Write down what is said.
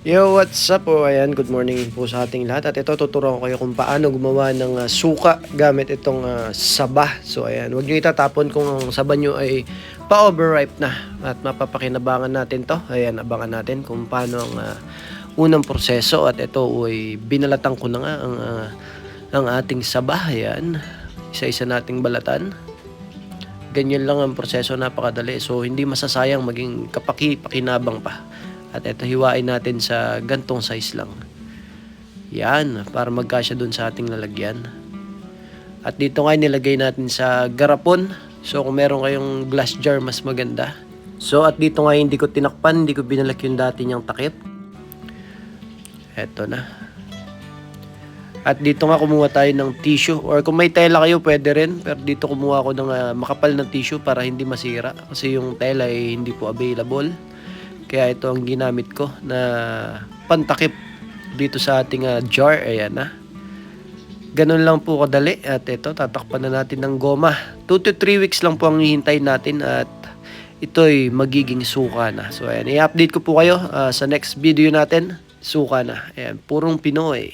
Yo, what's up po? Ayan, good morning po sa ating lahat. At ito, tuturuan ko kayo kung paano gumawa ng suka gamit itong saba. So, ayan, huwag nyo itatapon kung ang saba nyo ay pa-overripe na. At mapapakinabangan natin to. Ayan, abangan natin kung paano ang unang proseso. At ito, ay binalatan ko na nga ang ating saba. Ayan, isa-isa nating balatan. Ganyan lang ang proseso, napakadali. So, hindi masasayang maging pakinabang pa. At ito, hiwain natin sa gantong size lang. Yan, para magkasya dun sa ating lalagyan. At dito nga nilagay natin sa garapon. So kung meron kayong glass jar, mas maganda. So at dito nga hindi ko tinakpan, hindi ko binalak yung dati niyang takip. Eto na. At dito nga kumuha tayo ng tissue. Or kung may tela kayo, pwede rin. Pero dito kumuha ako ng makapal na tissue para hindi masira. Kasi yung tela ay hindi po available. Kaya ito ang ginamit ko na pantakip dito sa ating jar. Ayan na. Ganun lang po kadali. At ito, tatakpan na natin ng goma. 2 to 3 weeks lang po ang hihintayin natin. At ito'y magiging suka na. So ayan, i-update ko po kayo sa next video natin. Suka na. Ayan, purong Pinoy.